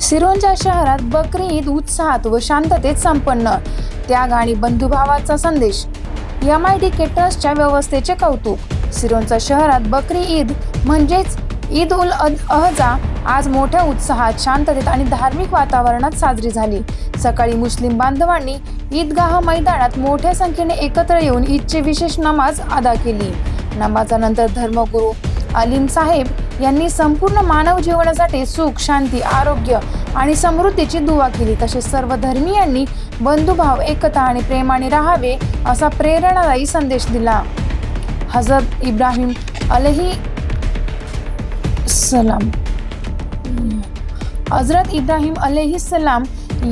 सिरोंचा शहरात बकरी ईद उत्साहात व शांततेत संपन्न. त्याग आणि बंधुभावाचा संदेश. MIDK ट्रस्टच्या व्यवस्थेचे कौतुक. सिरोंचा शहरात बकरी ईद म्हणजेच ईद उल अहजा आज मोठ्या उत्साहात, शांततेत आणि धार्मिक वातावरणात साजरी झाली. सकाळी मुस्लिम बांधवांनी ईदगाह मैदानात मोठ्या संख्येने एकत्र येऊन ईदची विशेष नमाज अदा केली. नमाजानंतर धर्मगुरू अलीम साहेब यांनी संपूर्ण मानव जीवनासाठी सुख, शांती, आरोग्य आणि समृद्धीची दुआ केली. तसेच सर्व धर्मीयांनी बंधुभाव, एकता आणि प्रेमाने राहावे असा प्रेरणादायी संदेश दिला. हजरत इब्राहिम अलैहिस्सलाम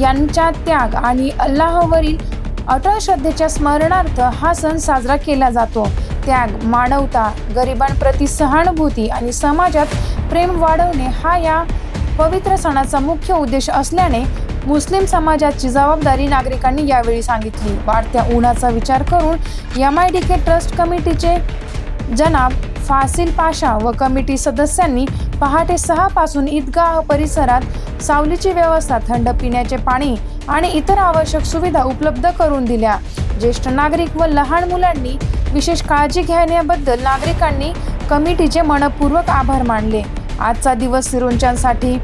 यांच्या त्याग आणि अल्लाहवरील अटळ श्रद्धेच्या स्मरणार्थ हा सण साजरा केला जातो. त्याग, मानवता, गरिबांप्रती सहानुभूती आणि समाजात प्रेम वाढवणे हा या पवित्र सणाचा मुख्य उद्देश असल्याने मुस्लिम समाजाची जबाबदारी नागरिकांनी यावेळी सांगितली. वाढत्या उन्हाचा विचार करून MIDK ट्रस्ट कमिटीचे जनाब फासिल पाशा व कमिटी सदस्यांनी पहाटे 6 पासून ईदगाह परिसरात सावलीची व्यवस्था, थंड पिण्याचे पाणी आणि इतर आवश्यक सुविधा उपलब्ध करून दिल्या. ज्येष्ठ नागरिक व लहान मुलांनी विशेष काळजी घेण्याबद्दल नागरिकांनी कमिटीचे मनपूर्वक आभार मानले. आजचा दिवस सिरोंच्यांसाठी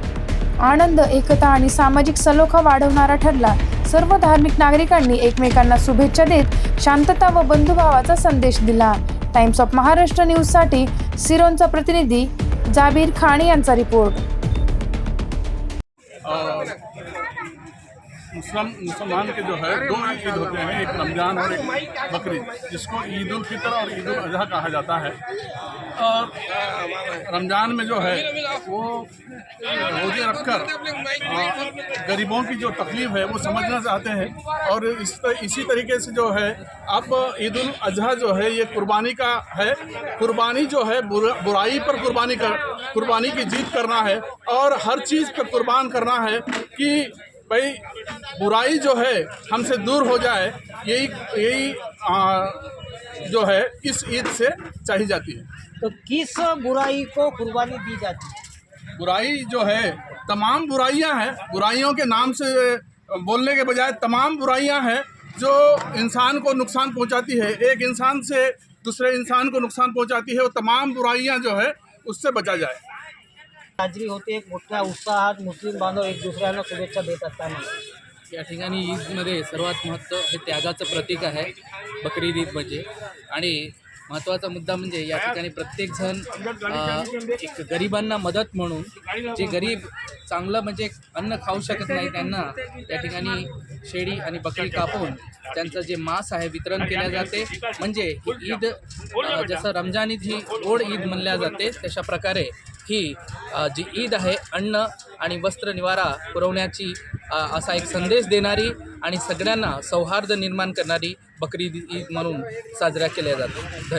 आनंद, एकता आणि सामाजिक सलोखा वाढवणारा ठरला. सर्व धार्मिक नागरिकांनी एकमेकांना शुभेच्छा देत शांतता व बंधुभावाचा संदेश दिला. टाइम्स ऑफ महाराष्ट्र न्यूजसाठी सिरोंचा प्रतिनिधी जाबीर खान यांचा रिपोर्ट. मुसलमान के जो है 2 ईद होते हैं, एक रमज़ान और एक बकरीद, जिसको ईद उल फितर और ईद उल अज़हा कहा जाता है। और रमज़ान में जो है वो रोज़े रखकर गरीबों की जो तकलीफ़ है वो समझना चाहते हैं। और इसी तरीके से जो है अब ईद उल अज़हा जो है ये कुर्बानी का है। कुर्बानी जो है बुराई पर कुर्बानी की जीत करना है और हर चीज़ पर कुर्बान करना है कि भाई बुराई जो है हमसे दूर हो जाए। यही जो है इस ईद से चाही जाती है। तो किस बुराई को कुर्बानी दी जाती है? बुराई जो है तमाम बुराइयां हैं, बुराइयों के नाम से बोलने के बजाय तमाम बुराइयां हैं जो इंसान को नुकसान पहुंचाती है, एक इंसान से दूसरे इंसान को नुकसान पहुंचाती है। वो तमाम बुराइयां जो है उससे बचा जाए। साजरी होते एक मोठ्या उत्साहात मुस्लिम बांधव एक दुसऱ्यांना शुभेच्छा देत असताना या ठिकाणी ईदमध्ये सर्वात महत्त्व हे त्यागाचं प्रतीक आहे, बकरी ईद म्हणजे. आणि महत्त्वाचा मुद्दा म्हणजे या ठिकाणी प्रत्येकजण एक गरिबांना मदत म्हणून, जे गरीब चांगलं म्हणजे अन्न खाऊ शकत नाही त्यांना या ठिकाणी शेळी आणि बकरी कापून त्यांचं जे मांस आहे वितरण केले जाते. म्हणजे ही ईद जसं रमजान ईद ही गोड ईद म्हणल्या जाते, तशा प्रकारे ही जी ईद आहे अन्न आणि वस्त्र निवारा पुरवण्याची असा एक संदेश देणारी आणि सगळ्यांना सौहार्द निर्माण करणारी बकरी ईद म्हणून साजरा केल्या जाते.